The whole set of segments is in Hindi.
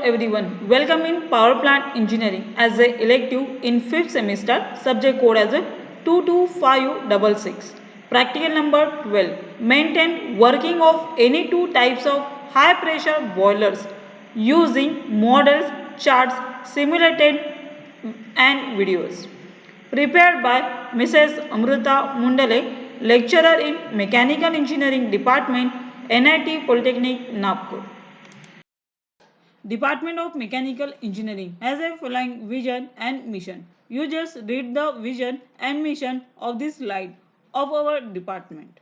everyone, welcome in Power Plant Engineering as a elective in 5th semester, subject code as a 22566. Practical number 12. Maintain working of any two types of high pressure boilers using models, charts, simulated and videos. Prepared by Mrs. Amruta Mundale, lecturer in Mechanical Engineering Department, NIT Polytechnic, Nagpur. Department of Mechanical Engineering has a following vision and mission. You just read the vision and mission of this slide of our department.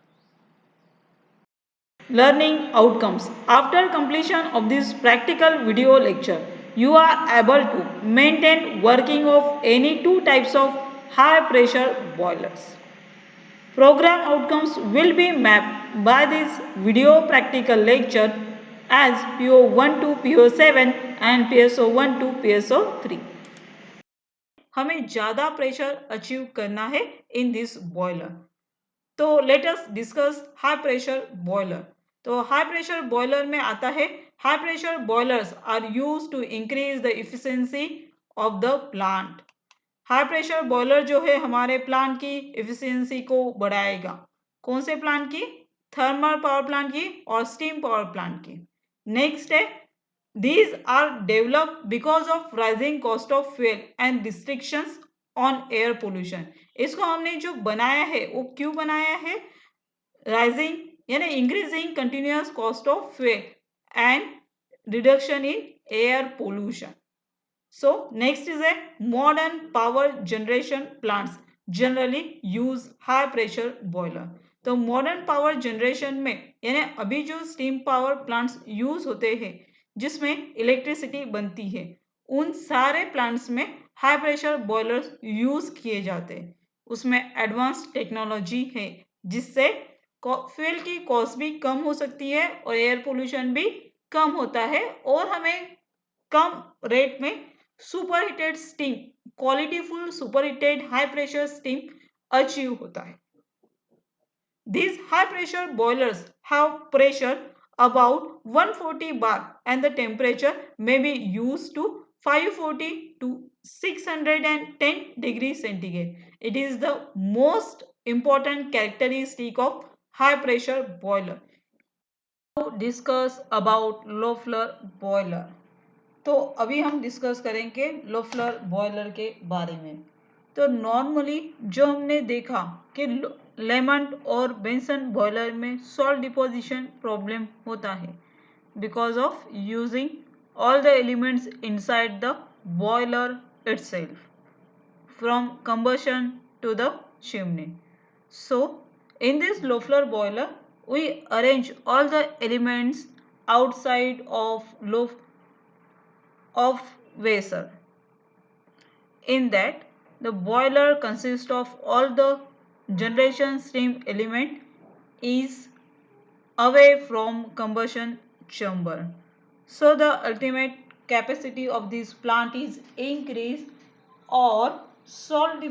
Learning outcomes. After completion of this practical video lecture, you are able to maintain working of any two types of high pressure boilers. Program outcomes will be mapped by this video practical lecture as PO1 to PO7 and PSO1 to PSO3. हमें ज़्यादा प्रेशर अचीव करना है इन दिस बॉयलर. तो let us discuss high pressure boiler. तो हाई प्रेशर बॉयलर में आता है high pressure boilers are use to increase the efficiency of the plant. High pressure boiler जो है हमारे प्लांट की इफिशिएंसी को बढ़ाएगा. कौन से प्लांट की? थर्मल पावर प्लांट की और स्टीम पावर प्लांट की. नेक्स्ट है these are developed because of rising cost of fuel and restrictions on air pollution. इसको हमने जो बनाया है वो क्यों बनाया है? राइजिंग यानी increasing continuous cost of fuel and reduction in air pollution. So next is a modern power generation plants generally use high pressure boiler. तो मॉडर्न पावर जनरेशन में यानी अभी जो स्टीम पावर प्लांट्स यूज होते हैं जिसमें इलेक्ट्रिसिटी बनती है उन सारे प्लांट्स में हाई प्रेशर बॉयलर्स यूज किए जाते हैं. उसमें एडवांस टेक्नोलॉजी है जिससे फ्यूल की कॉस्ट भी कम हो सकती है और एयर पोल्यूशन भी कम होता है और हमें कम रेट में superheated steam qualityful superheated high pressure steam achieve होता है. These high pressure boilers have pressure about 140 bar and the temperature may be used to 540 to 610 degrees centigrade. It is the most important characteristic of high pressure boiler. Now discuss about low floor boiler. तो अभी हम डिस्कस करेंगे लो फ्लोर बॉयलर के बारे में. तो नॉर्मली जो हमने देखा कि लेमंड और बेंसन बॉयलर में सॉल्ट डिपोजिशन प्रॉब्लम होता है because of using all the elements inside the boiler itself from combustion to the chimney. So in this low floor boiler we arrange all the elements outside of vessel. In that the boiler consists of all the generation steam element is away from combustion chamber. So the ultimate capacity of this plant is increased or salt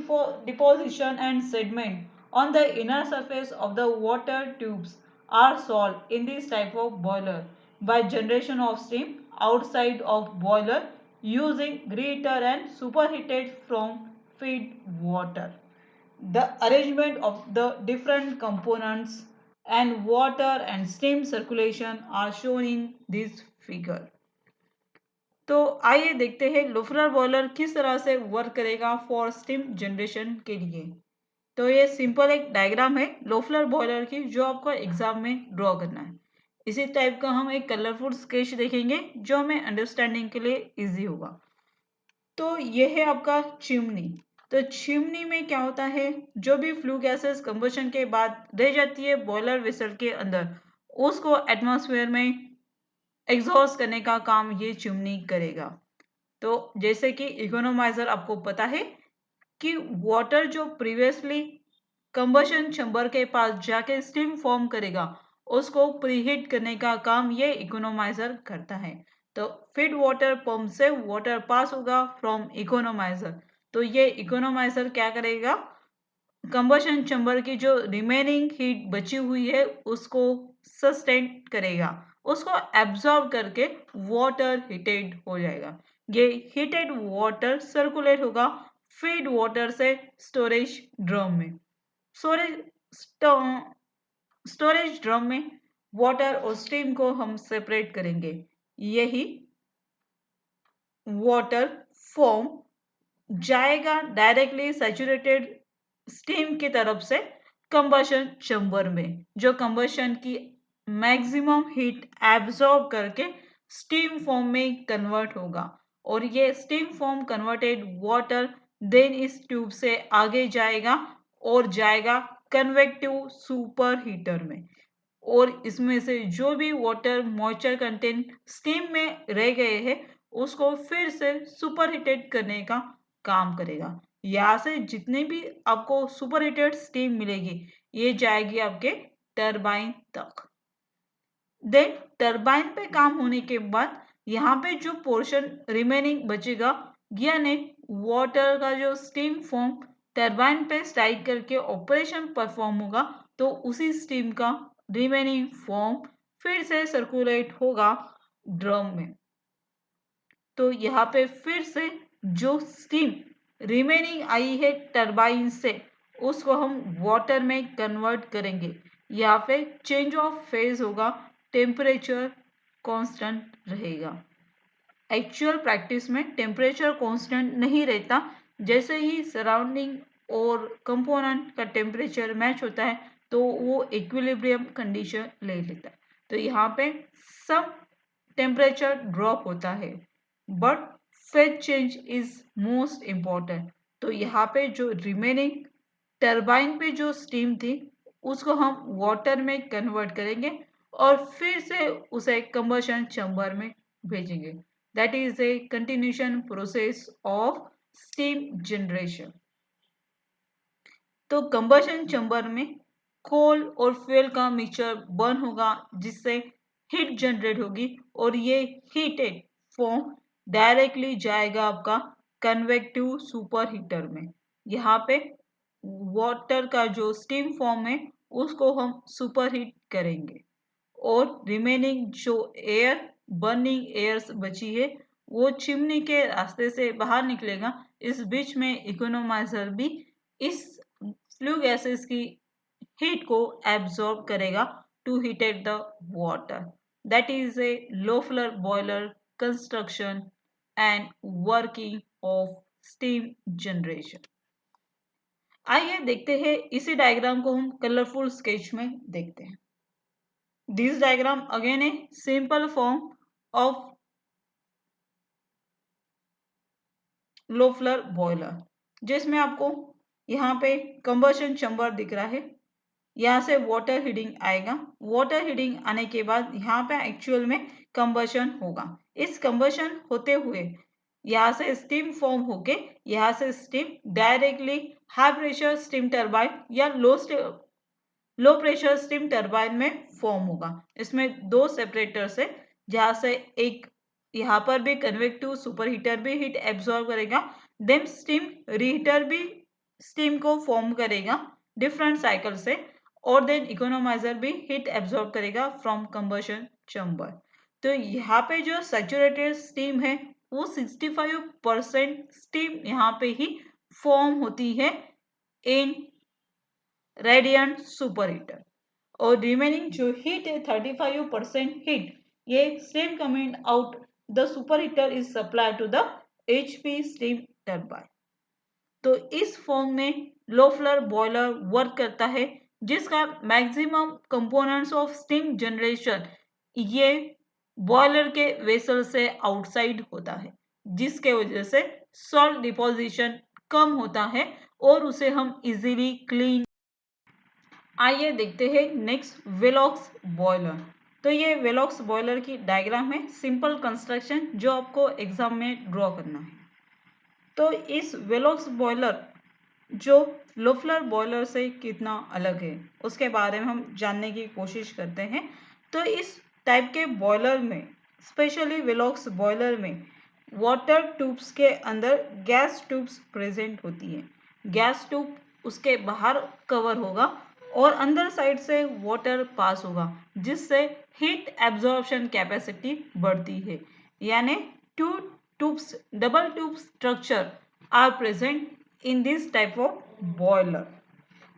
deposition and sediment on the inner surface of the water tubes are solved in this type of boiler by generation of steam outside of boiler using greater and superheated from feed water. The arrangement of the different components and water and steam circulation are shown in this figure. तो आइए देखते हैं लो फ्लोर बॉयलर किस तरह से वर्क करेगा फॉर स्टीम जनरेशन के लिए. तो ये सिंपल एक डायग्राम है लो फ्लोर बॉयलर की जो आपको एग्जाम में ड्रॉ करना है. इसी टाइप का हम एक कलरफुल स्केच देखेंगे जो हमें अंडरस्टैंडिंग के लिए इजी होगा. तो ये है आपका चिमनी. तो चिमनी में क्या होता है जो भी फ्लू गैसेस कंबशन के बाद रह जाती है बॉयलर वेसल के अंदर उसको एटमॉस्फेयर में एग्जॉस्ट करने का काम ये चिमनी करेगा. तो जैसे कि इकोनोमाइजर आपको पता है कि वाटर जो प्रीवियसली कंबशन चैम्बर के पास जाके स्टीम फॉर्म करेगा उसको प्रीहीट करने का काम ये इकोनोमाइजर करता है. तो फीड वाटर पंप से वाटर पास होगा फ्रॉम इकोनोमाइजर. तो ये इकोनोमाइजर क्या करेगा कंबशन चैम्बर की जो रिमेनिंग हीट बची हुई है उसको सस्टेन करेगा उसको एब्जॉर्ब करके वाटर हीटेड हो जाएगा। ये हीटेड वाटर सर्कुलेट होगा फीड वाटर से स्टोरेज ड्रम में। स्टोरेज स्टोरेज ड्रम में वाटर और स्टीम को हम सेपरेट करेंगे। यही वाटर फॉर्म जाएगा डायरेक्टली सैचुरेटेड स्टीम की तरफ से कंबशन चैम्बर में, जो कंबशन की मैक्सिमम हीट एब्जॉर्ब करके स्टीम फॉर्म में कन्वर्ट होगा। और ये steam form converted water then इस ट्यूब से आगे जाएगा और जाएगा कन्वेक्टिव सुपर हीटर में। और इसमें से जो भी वाटर मॉइस्चर कंटेंट स्टीम में रह गए हैं उसको फिर से सुपर हीटेड करने का काम करेगा। यहाँ से जितने भी आपको सुपर हीटेड स्टीम मिलेगी ये जाएगी आपके टरबाइन तक। देन टरबाइन पे काम होने के बाद यहाँ पे जो पोर्शन रिमेनिंग बचेगा यानी वाटर का जो स्टीम फॉर्म टरबाइन पे स्ट्राइक करके ऑपरेशन परफॉर्म होगा, तो उसी स्टीम का रिमेनिंग फॉर्म फिर से सर्कुलेट होगा ड्रम में। तो यहाँ पे फिर से जो स्टीम रिमेनिंग आई है टरबाइन से उसको हम वाटर में कन्वर्ट करेंगे। यहाँ पे चेंज ऑफ फेज होगा, टेम्परेचर कांस्टेंट रहेगा। एक्चुअल प्रैक्टिस में टेम्परेचर कांस्टेंट नहीं रहता, जैसे ही सराउंडिंग और कंपोनेंट का टेम्परेचर मैच होता है तो वो इक्विलिब्रियम कंडीशन ले लेता है। तो यहाँ पे सम टेम्परेचर ड्रॉप होता है but phase change is most important. तो यहाँ पे जो रिमेनिंग टरबाइन पे जो स्टीम थी उसको हम वाटर में कन्वर्ट करेंगे और फिर से उसे कंबशन चैम्बर में भेजेंगे। That is A continuation process of steam generation. तो कंबशन चैम्बर में कोल और फ्यूल का मिक्सचर बर्न होगा जिससे हीट जनरेट होगी और ये हीटेड फॉर्म डायरेक्टली जाएगा आपका कन्वेक्टिव सुपर हीटर में। यहाँ पे वाटर का जो स्टीम फॉर्म है उसको हम सुपर हीट करेंगे और रिमेनिंग जो एयर बर्निंग एयर बची है वो चिमनी के रास्ते से बाहर निकलेगा। इस बीच में इकोनोमाइजर भी इस फ्लू गैसेस की हीट को एब्जॉर्ब करेगा to heated the water. That is a Loeffler boiler construction and working of steam generation. आइए देखते हैं इसी डायग्राम को हम कलरफुल स्केच में देखते हैं। This diagram again a simple form of low flower boiler, जिसमें आपको यहाँ पे कंबशन चैम्बर दिख रहा है। यहाँ से वाटर हीटिंग आएगा, वाटर हीटिंग आने के बाद यहाँ पे एक्चुअल में कंबशन होगा। इस कंबशन होते हुए यहाँ से स्टीम फॉर्म होके यहाँ से steam directly high pressure steam turbine या लो प्रेशर स्टीम टरबाइन में फॉर्म होगा। इसमें दो सेपरेटर्स है जहाँ से एक यहाँ पर भी कन्वेक्टिव सुपर हीटर भी हीट एब्जॉर्ब करेगा, देन स्टीम रीहीटर भी स्टीम को फॉर्म करेगा डिफरेंट साइकिल से और देन इकोनोमाइजर भी हीट एब्जॉर्ब करेगा फ्रॉम कंबशन चैम्बर। तो यहाँ पे जो सैचुरेटेड स्टीम है वो 65% स्टीम यहाँ पे ही फॉर्म होती है इन रेडियंट सुपर हीटर और रिमेनिंग जो हीट है 35% हीट ये steam coming out the super heater is supply to the HP steam turbine. तो इस फॉर्म में लो फ्लर बॉयलर वर्क करता है जिसका maximum components of steam generation ये बॉयलर के वेसल से आउटसाइड होता है, जिसके वजह से सॉल्ट डिपोजिशन कम होता है और उसे हम इजीली क्लीन। आइए देखते हैं नेक्स्ट वेलॉक्स बॉयलर। तो ये वेलॉक्स बॉयलर की डायग्राम है, सिंपल कंस्ट्रक्शन जो आपको एग्जाम में ड्रॉ करना है। तो इस वेलॉक्स बॉयलर जो लोफलर बॉयलर से कितना अलग है उसके बारे में हम जानने की कोशिश करते हैं। तो इस टाइप के बॉयलर में स्पेशली वेलॉक्स बॉयलर में वाटर ट्यूब्स के अंदर गैस ट्यूब्स प्रेजेंट होती है। गैस ट्यूब उसके बाहर कवर होगा और अंदर साइड से वाटर पास होगा, जिससे हीट एब्जॉर्प्शन कैपेसिटी बढ़ती है। यानी two tubes, double tube structure are present in this type of boiler.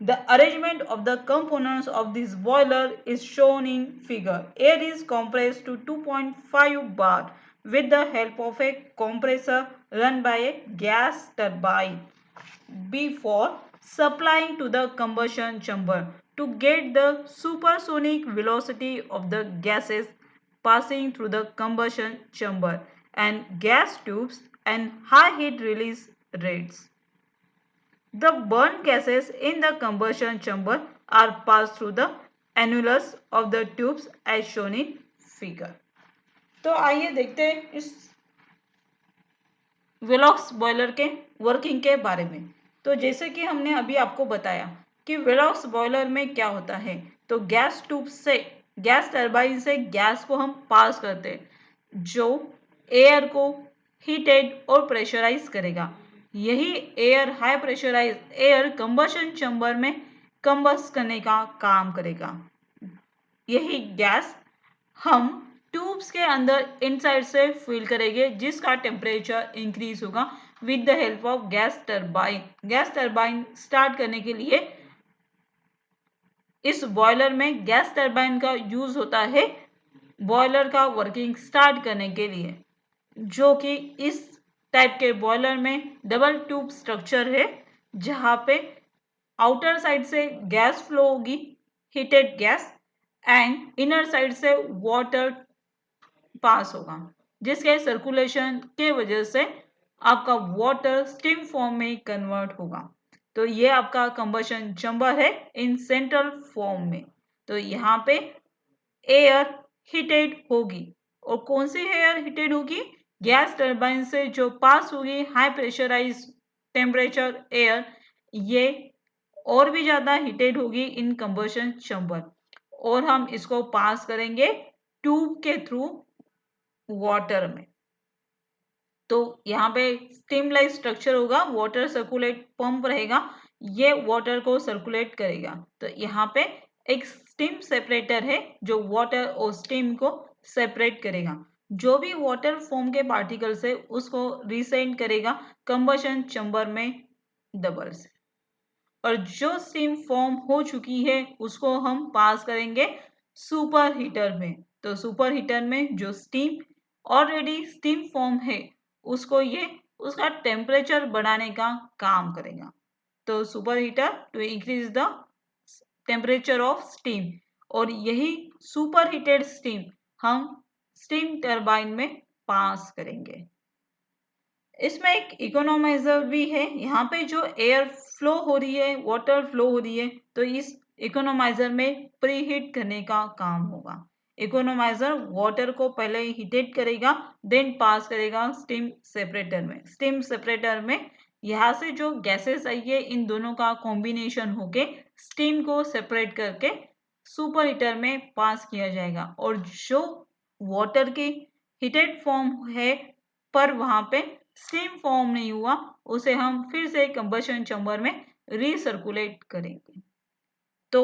The arrangement of the components of this boiler is shown in figure. Air is compressed to 2.5 bar with the help of a compressor run by a gas turbine before supplying to the combustion chamber to get the supersonic velocity of the gases passing through the combustion chamber and gas tubes and high heat release rates. The burnt gases in the combustion chamber are passed through the annulus of the tubes as shown in figure. तो आइए देखते हैं इस वेलॉक्स बॉयलर के वर्किंग के बारे में। तो जैसे कि हमने अभी आपको बताया कि वेलॉक्स बॉयलर में क्या होता है, तो गैस ट्यूब से, गैस टरबाइन से गैस को हम पास करते हैं जो एयर को हीटेड और प्रेशराइज करेगा। यही air, high pressurise air combustion chamber में कंबस्ट करने का काम करेगा। यही गैस हम ट्यूब्स के अंदर इनसाइड से फिल करेंगे, जिसका टेम्परेचर इंक्रीज होगा with the help of gas turbine. Gas turbine start करने के लिए इस बॉयलर में गैस टरबाइन का यूज होता है बॉयलर का वर्किंग स्टार्ट करने के लिए, जो कि इस टाइप के बॉयलर में डबल ट्यूब स्ट्रक्चर है, जहां पे आउटर साइड से गैस फ्लो होगी, heated gas, and inner side से वाटर पास होगा, जिसके सर्कुलेशन के वजह से आपका वाटर स्टीम फॉर्म में कन्वर्ट होगा। तो ये आपका कंबशन चैम्बर है इन सेंट्रल फॉर्म में। तो यहाँ पे एयर हीटेड होगी, और कौन सी एयर हीटेड होगी? गैस टरबाइन से जो पास होगी हाई प्रेशराइज टेम्परेचर एयर, ये और भी ज्यादा हीटेड होगी इन कंबशन चैम्बर, और हम इसको पास करेंगे ट्यूब के थ्रू वाटर में। तो यहाँ पे स्टीम लाइक स्ट्रक्चर होगा, वाटर सर्कुलेट पंप रहेगा, ये वाटर को सर्कुलेट करेगा। तो यहाँ पे एक स्टीम सेपरेटर है जो वाटर और स्टीम को सेपरेट करेगा। जो भी वाटर फॉर्म के पार्टिकल्स है उसको रिसेंड करेगा कंबशन चैम्बर में डबल से, और जो स्टीम फॉर्म हो चुकी है उसको हम पास करेंगे सुपर हीटर में। तो सुपर हीटर में जो स्टीम ऑलरेडी स्टीम फॉर्म है उसको ये उसका टेम्परेचर बढ़ाने का काम करेगा। तो super heater to increase the temperature of steam, और यही सुपर हीटेड स्टीम हम स्टीम टरबाइन में पास करेंगे। इसमें एक इकोनोमाइजर भी है, यहाँ पे जो एयर फ्लो हो रही है, वाटर फ्लो हो रही है, तो इस इकोनोमाइजर में प्रीहीट करने का काम होगा। इकोनोमाइजर वाटर को पहले हीटेड करेगा, देन पास करेगा स्टीम सेपरेटर में। स्टीम सेपरेटर में यहाँ से जो गैसेस आई है इन दोनों का कॉम्बिनेशन होके स्टीम को सेपरेट करके सुपर हीटर में पास किया जाएगा, और जो वाटर की हीटेड फॉर्म है पर वहां पे स्टीम फॉर्म नहीं हुआ, उसे हम फिर से कंबशन चैम्बर में रीसर्कुलेट करेंगे। तो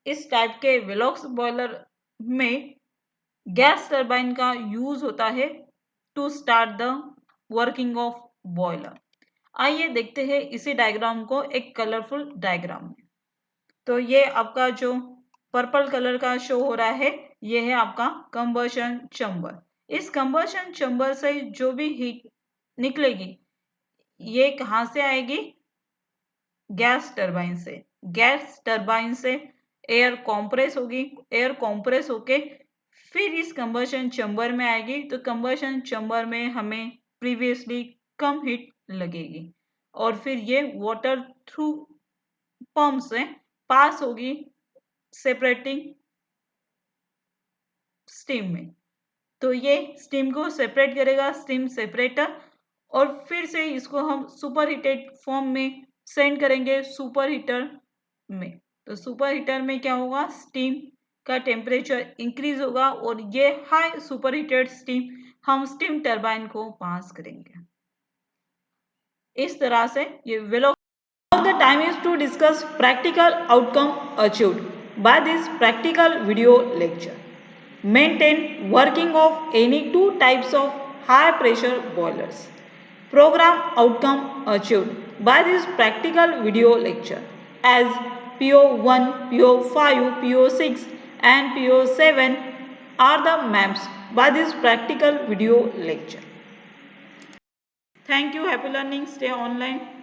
इस टाइप के वेलॉक्स बॉयलर में गैस टरबाइन का यूज होता है to start the working of boiler. आइए देखते हैं इसी डायग्राम को एक कलरफुल डायग्राम में। तो ये आपका जो पर्पल कलर का शो हो रहा है, ये है आपका कंबशन चैम्बर। इस कंबशन चैम्बर से जो भी हीट निकलेगी ये कहां से आएगी? गैस टरबाइन से। गैस टरबाइन से एयर कॉम्प्रेस होगी, एयर कॉम्प्रेस होके फिर इस कंबशन चैम्बर में आएगी। तो कंबशन चैम्बर में हमें प्रीवियसली कम हीट लगेगी, और फिर ये वाटर थ्रू पंप से पास होगी सेपरेटिंग स्टीम में। तो ये स्टीम को सेपरेट करेगा स्टीम सेपरेटर, और फिर से इसको हम सुपर हीटेड फॉर्म में सेंड करेंगे सुपर हीटर में। तो सुपर हीटर में क्या होगा? स्टीम का टेम्परेचर इंक्रीज होगा, और ये हाई सुपर हीटेड स्टीम हम स्टीम टरबाइन को पास करेंगे। इस तरह से ये velocity of the time is to discuss practical outcome achieved by this practical video lecture. Maintain working of any two types of high pressure boilers. Program outcome achieved by this practical video lecture as PO1, PO5, PO6 and PO7 are the maps by this practical video lecture. Thank you. Happy learning. Stay online.